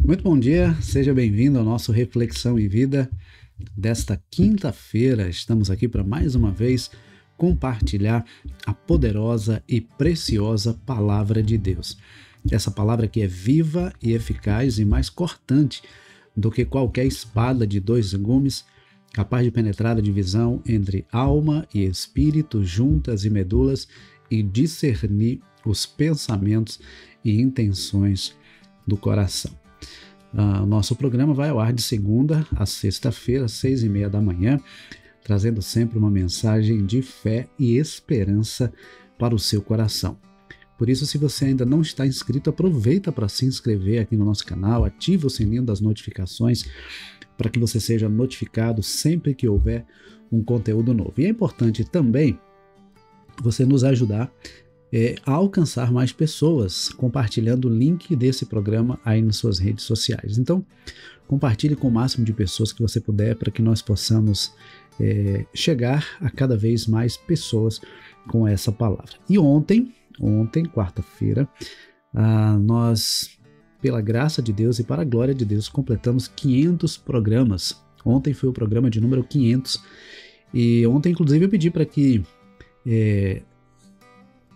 Muito bom dia, seja bem-vindo ao nosso Reflexão em Vida desta quinta-feira. Estamos aqui para mais uma vez compartilhar a poderosa e preciosa Palavra de Deus. Essa palavra que é viva e eficaz e mais cortante do que qualquer espada de dois gumes, capaz de penetrar a divisão entre alma e espírito, juntas e medulas, e discernir os pensamentos e intenções do coração. O nosso programa vai ao ar de segunda a sexta-feira, 6h30 da manhã, trazendo sempre uma mensagem de fé e esperança para o seu coração. Por isso, se você ainda não está inscrito, aproveita para se inscrever aqui no nosso canal, ative o sininho das notificações para que você seja notificado sempre que houver um conteúdo novo. E é importante também você nos ajudar a alcançar mais pessoas, compartilhando o link desse programa aí nas suas redes sociais. Então, compartilhe com o máximo de pessoas que você puder para que nós possamos chegar a cada vez mais pessoas com essa palavra. E ontem, quarta-feira, nós, pela graça de Deus e para a glória de Deus, completamos 500 programas. Ontem foi o programa de número 500 e ontem, inclusive, eu pedi para que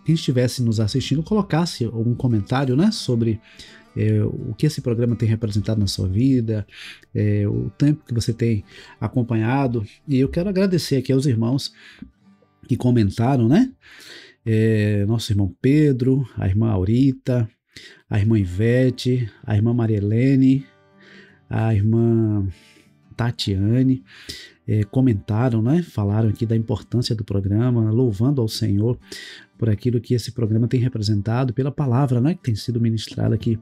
quem estivesse nos assistindo colocasse algum comentário, né, sobre o que esse programa tem representado na sua vida, o tempo que você tem acompanhado. E eu quero agradecer aqui aos irmãos que comentaram, né? Nosso irmão Pedro, a irmã Aurita, a irmã Ivete, a irmã Maria Helene, a irmã Tatiane, comentaram, né? Falaram aqui da importância do programa, louvando ao Senhor por aquilo que esse programa tem representado, pela palavra, né, que tem sido ministrada aqui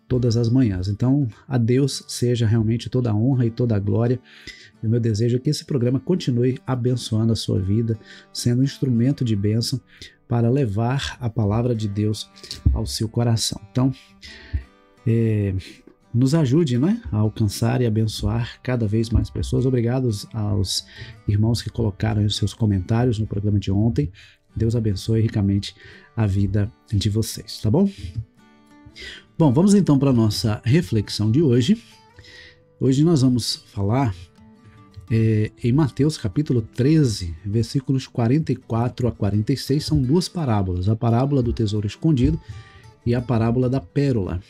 todas as manhãs. Então, a Deus seja realmente toda a honra e toda a glória. E o meu desejo é que esse programa continue abençoando a sua vida, sendo um instrumento de bênção para levar a palavra de Deus ao seu coração. Então, nos ajude, né, a alcançar e abençoar cada vez mais pessoas. Obrigado aos irmãos que colocaram os seus comentários no programa de ontem. Deus abençoe ricamente a vida de vocês, tá bom? Bom, vamos então para a nossa reflexão de hoje. Hoje nós vamos falar em Mateus capítulo 13, versículos 44 a 46, são duas parábolas, a parábola do tesouro escondido e a parábola da pérola.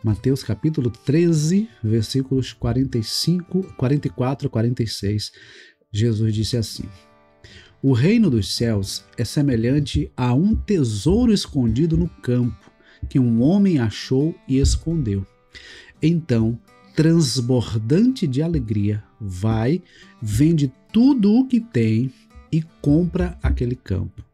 Mateus capítulo 13, versículos 44 a 46, Jesus disse assim: O reino dos céus é semelhante a um tesouro escondido no campo, que um homem achou e escondeu. Então, transbordante de alegria, vai, vende tudo o que tem e compra aquele campo.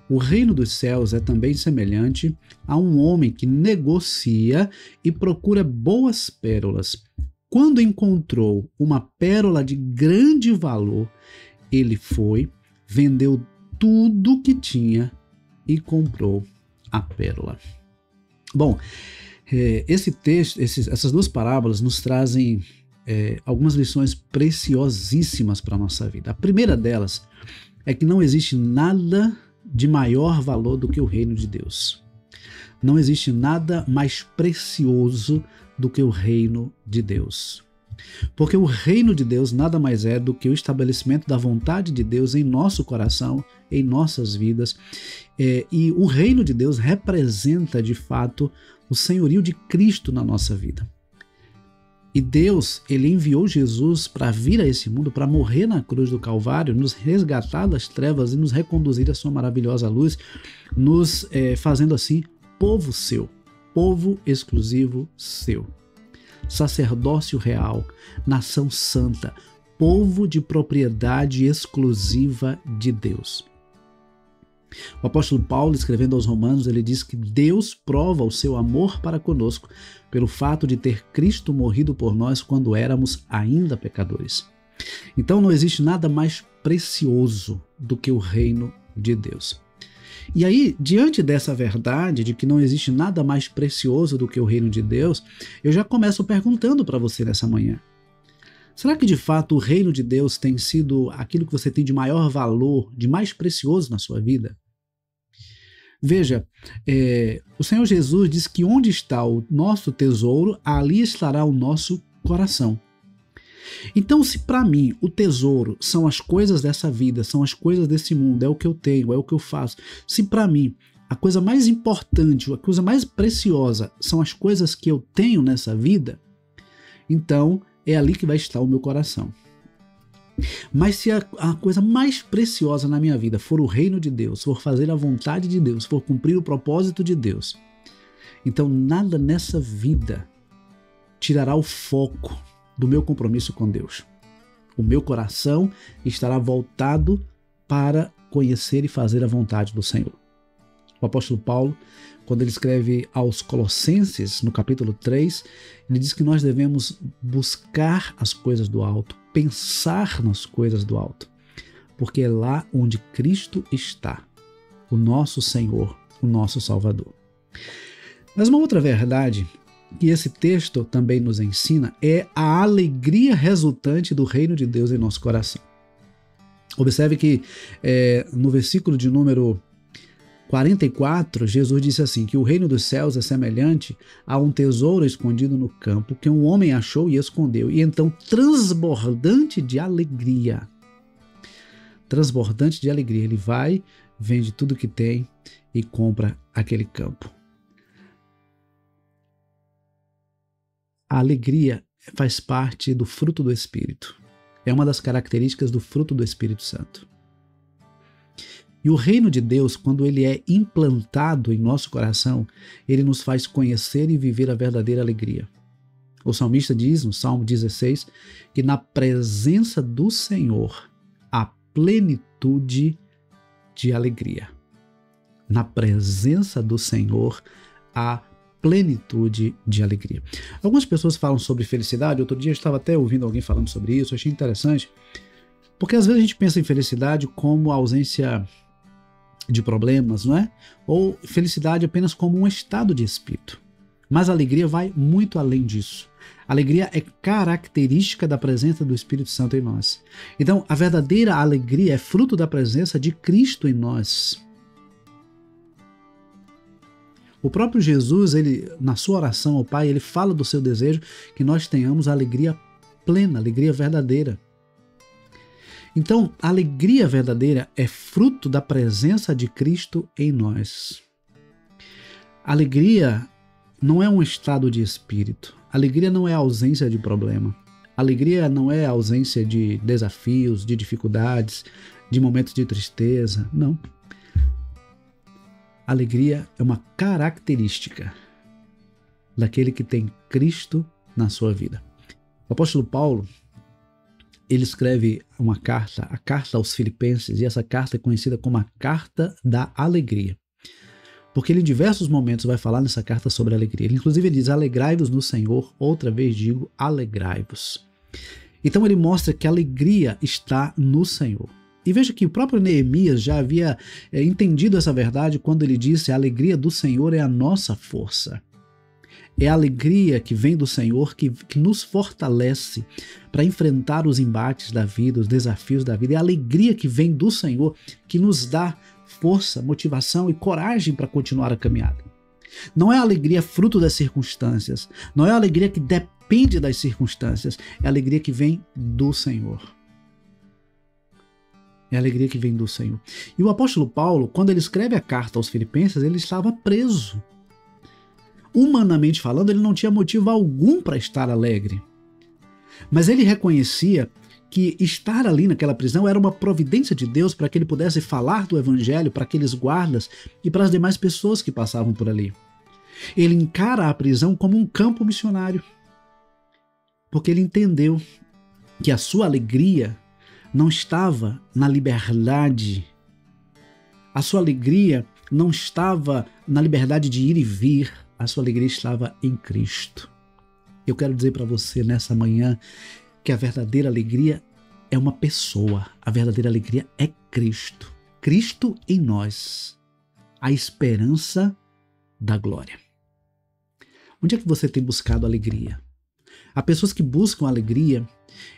O reino dos céus é também semelhante a um homem que negocia e procura boas pérolas. Quando encontrou uma pérola de grande valor, ele foi, vendeu tudo o que tinha e comprou a pérola. Bom, esse texto, essas duas parábolas nos trazem algumas lições preciosíssimas para a nossa vida. A primeira delas é que não existe nada de maior valor do que o reino de Deus. Não existe nada mais precioso do que o reino de Deus. Porque o reino de Deus nada mais é do que o estabelecimento da vontade de Deus em nosso coração, em nossas vidas. E o reino de Deus representa, de fato, o senhorio de Cristo na nossa vida. E Deus, ele enviou Jesus para vir a esse mundo, para morrer na cruz do Calvário, nos resgatar das trevas e nos reconduzir à sua maravilhosa luz, nos fazendo assim povo seu, povo exclusivo seu. Sacerdócio real, nação santa, povo de propriedade exclusiva de Deus. O apóstolo Paulo, escrevendo aos Romanos, ele diz que Deus prova o seu amor para conosco pelo fato de ter Cristo morrido por nós quando éramos ainda pecadores. Então não existe nada mais precioso do que o reino de Deus. E aí, diante dessa verdade de que não existe nada mais precioso do que o reino de Deus, eu já começo perguntando para você nessa manhã: será que de fato o reino de Deus tem sido aquilo que você tem de maior valor, de mais precioso na sua vida? Veja, o Senhor Jesus diz que onde está o nosso tesouro, ali estará o nosso coração. Então, se para mim o tesouro são as coisas dessa vida, são as coisas desse mundo, é o que eu tenho, é o que eu faço, se para mim a coisa mais importante, a coisa mais preciosa são as coisas que eu tenho nessa vida, então é ali que vai estar o meu coração. Mas se a coisa mais preciosa na minha vida for o reino de Deus, for fazer a vontade de Deus, for cumprir o propósito de Deus, então nada nessa vida tirará o foco do meu compromisso com Deus. O meu coração estará voltado para conhecer e fazer a vontade do Senhor. O apóstolo Paulo, quando ele escreve aos Colossenses, no capítulo 3, ele diz que nós devemos buscar as coisas do alto, pensar nas coisas do alto, porque é lá onde Cristo está, o nosso Senhor, o nosso Salvador. Mas uma outra verdade que esse texto também nos ensina é a alegria resultante do reino de Deus em nosso coração. Observe que no versículo de número 44, Jesus disse assim, que o reino dos céus é semelhante a um tesouro escondido no campo, que um homem achou e escondeu, e então transbordante de alegria, ele vai, vende tudo que tem e compra aquele campo. A alegria faz parte do fruto do Espírito, é uma das características do fruto do Espírito Santo. E o reino de Deus, quando ele é implantado em nosso coração, ele nos faz conhecer e viver a verdadeira alegria. O salmista diz, no Salmo 16, que na presença do Senhor há plenitude de alegria. Na presença do Senhor há plenitude de alegria. Algumas pessoas falam sobre felicidade. Outro dia eu estava até ouvindo alguém falando sobre isso, eu achei interessante, porque às vezes a gente pensa em felicidade como a ausência de problemas, não é? Ou felicidade apenas como um estado de espírito. Mas a alegria vai muito além disso. A alegria é característica da presença do Espírito Santo em nós. Então, a verdadeira alegria é fruto da presença de Cristo em nós. O próprio Jesus, ele, na sua oração ao Pai, ele fala do seu desejo que nós tenhamos a alegria plena, a alegria verdadeira. Então, a alegria verdadeira é fruto da presença de Cristo em nós. A alegria não é um estado de espírito. A alegria não é ausência de problema. A alegria não é ausência de desafios, de dificuldades, de momentos de tristeza. Não. A alegria é uma característica daquele que tem Cristo na sua vida. O apóstolo Paulo, ele escreve uma carta, a carta aos Filipenses, e essa carta é conhecida como a carta da alegria. Porque ele em diversos momentos vai falar nessa carta sobre alegria. Inclusive ele diz, alegrai-vos no Senhor, outra vez digo, alegrai-vos. Então ele mostra que a alegria está no Senhor. E veja que o próprio Neemias já havia entendido essa verdade quando ele disse, a alegria do Senhor é a nossa força. É a alegria que vem do Senhor que nos fortalece para enfrentar os embates da vida, os desafios da vida. É a alegria que vem do Senhor que nos dá força, motivação e coragem para continuar a caminhada. Não é a alegria fruto das circunstâncias, não é a alegria que depende das circunstâncias, é a alegria que vem do Senhor. É a alegria que vem do Senhor. E o apóstolo Paulo, quando ele escreve a carta aos Filipenses, ele estava preso. Humanamente falando, ele não tinha motivo algum para estar alegre. Mas ele reconhecia que estar ali naquela prisão era uma providência de Deus para que ele pudesse falar do evangelho para aqueles guardas e para as demais pessoas que passavam por ali. Ele encara a prisão como um campo missionário, porque ele entendeu que a sua alegria não estava na liberdade, a sua alegria não estava na liberdade de ir e vir, a sua alegria estava em Cristo. Eu quero dizer para você nessa manhã que a verdadeira alegria é uma pessoa, a verdadeira alegria é Cristo. Cristo em nós, a esperança da glória. Onde é que você tem buscado alegria? Há pessoas que buscam alegria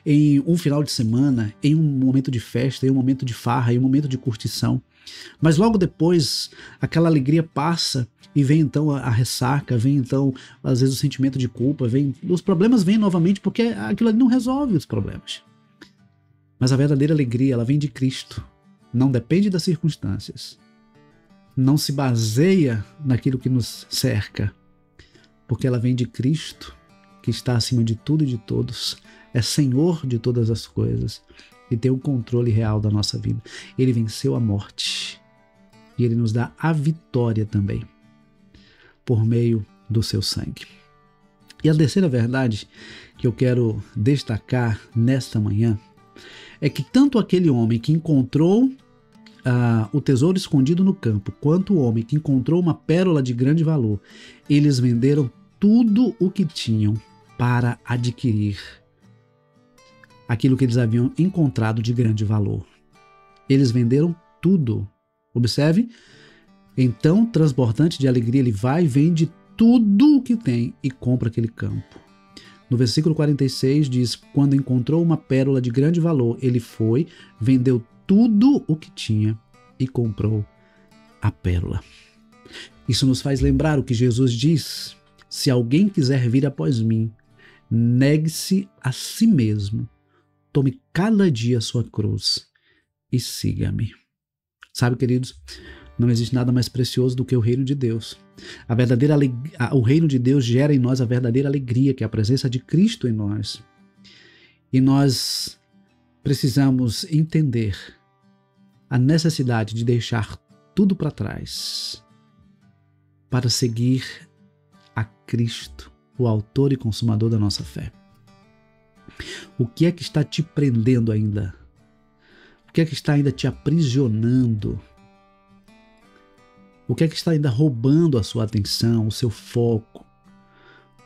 em um final de semana, em um momento de festa, em um momento de farra, em um momento de curtição. Mas logo depois, aquela alegria passa e vem então a ressaca, vem então, às vezes, o sentimento de culpa, os problemas vêm novamente porque aquilo ali não resolve os problemas. Mas a verdadeira alegria, ela vem de Cristo, não depende das circunstâncias, não se baseia naquilo que nos cerca, porque ela vem de Cristo, que está acima de tudo e de todos, é Senhor de todas as coisas e tem o controle real da nossa vida. Ele venceu a morte e Ele nos dá a vitória também, por meio do seu sangue. E a terceira verdade que eu quero destacar nesta manhã é que tanto aquele homem que encontrou o tesouro escondido no campo, quanto o homem que encontrou uma pérola de grande valor, eles venderam tudo o que tinham para adquirir aquilo que eles haviam encontrado de grande valor. Eles venderam tudo. Observe, então, transbordante de alegria, ele vai, vende tudo o que tem e compra aquele campo. No versículo 46 diz, quando encontrou uma pérola de grande valor, ele foi, vendeu tudo o que tinha e comprou a pérola. Isso nos faz lembrar o que Jesus diz, se alguém quiser vir após mim, negue-se a si mesmo, tome cada dia a sua cruz e siga-me. Sabe, queridos, não existe nada mais precioso do que o reino de Deus. O reino de Deus gera em nós a verdadeira alegria, que é a presença de Cristo em nós. E nós precisamos entender a necessidade de deixar tudo para trás para seguir a Cristo, o autor e consumador da nossa fé. O que é que está te prendendo ainda? O que é que está ainda te aprisionando? O que é que está ainda roubando a sua atenção, o seu foco?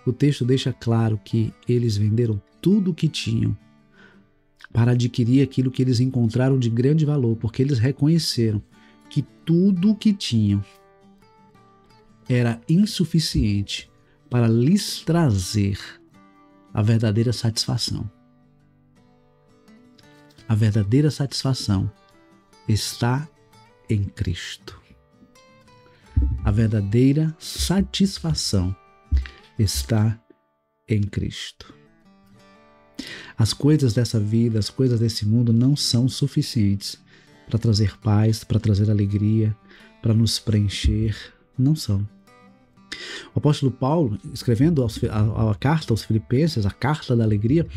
O texto deixa claro que eles venderam tudo o que tinham para adquirir aquilo que eles encontraram de grande valor, porque eles reconheceram que tudo o que tinham era insuficiente para lhes trazer a verdadeira satisfação. A verdadeira satisfação está em Cristo. A verdadeira satisfação está em Cristo. As coisas dessa vida, as coisas desse mundo não são suficientes para trazer paz, para trazer alegria, para nos preencher. Não são. O apóstolo Paulo, escrevendo a carta aos Filipenses, a carta da alegria,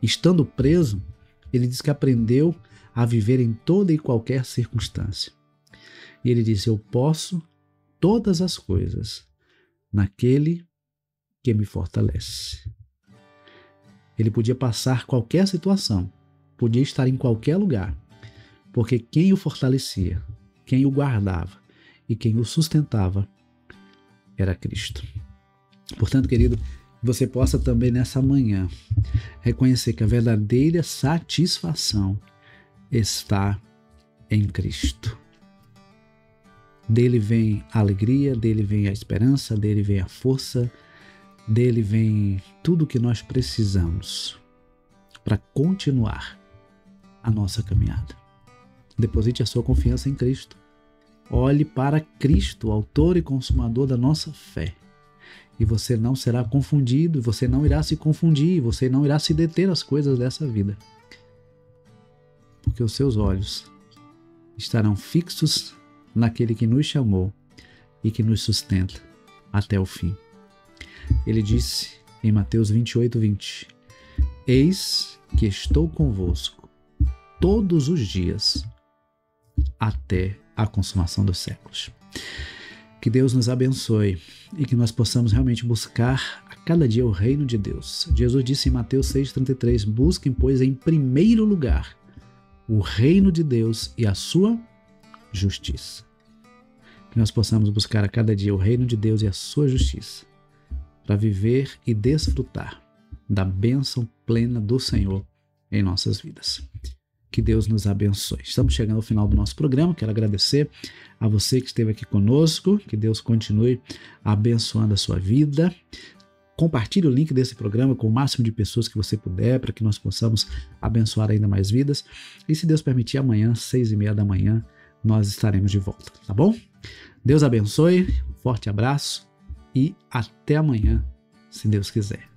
estando preso, ele diz que aprendeu a viver em toda e qualquer circunstância. E ele disse, eu posso todas as coisas naquele que me fortalece. Ele podia passar qualquer situação, podia estar em qualquer lugar, porque quem o fortalecia, quem o guardava e quem o sustentava era Cristo. Portanto, querido, você possa também nessa manhã reconhecer que a verdadeira satisfação está em Cristo. Dele vem a alegria, dele vem a esperança, dele vem a força, dele vem tudo o que nós precisamos para continuar a nossa caminhada. Deposite a sua confiança em Cristo. Olhe para Cristo, autor e consumador da nossa fé. E você não será confundido, você não irá se confundir, você não irá se deter às coisas dessa vida. Porque os seus olhos estarão fixos naquele que nos chamou e que nos sustenta até o fim. Ele disse em Mateus 28:20, eis que estou convosco todos os dias até a consumação dos séculos. Que Deus nos abençoe e que nós possamos realmente buscar a cada dia o reino de Deus. Jesus disse em Mateus 6:33, busquem, pois, em primeiro lugar o reino de Deus e a sua justiça. Que nós possamos buscar a cada dia o reino de Deus e a sua justiça para viver e desfrutar da bênção plena do Senhor em nossas vidas. Que Deus nos abençoe. Estamos chegando ao final do nosso programa. Quero agradecer a você que esteve aqui conosco. Que Deus continue abençoando a sua vida. Compartilhe o link desse programa com o máximo de pessoas que você puder, para que nós possamos abençoar ainda mais vidas. E se Deus permitir, amanhã, 6:30 da manhã, nós estaremos de volta, tá bom? Deus abençoe, um forte abraço e até amanhã, se Deus quiser.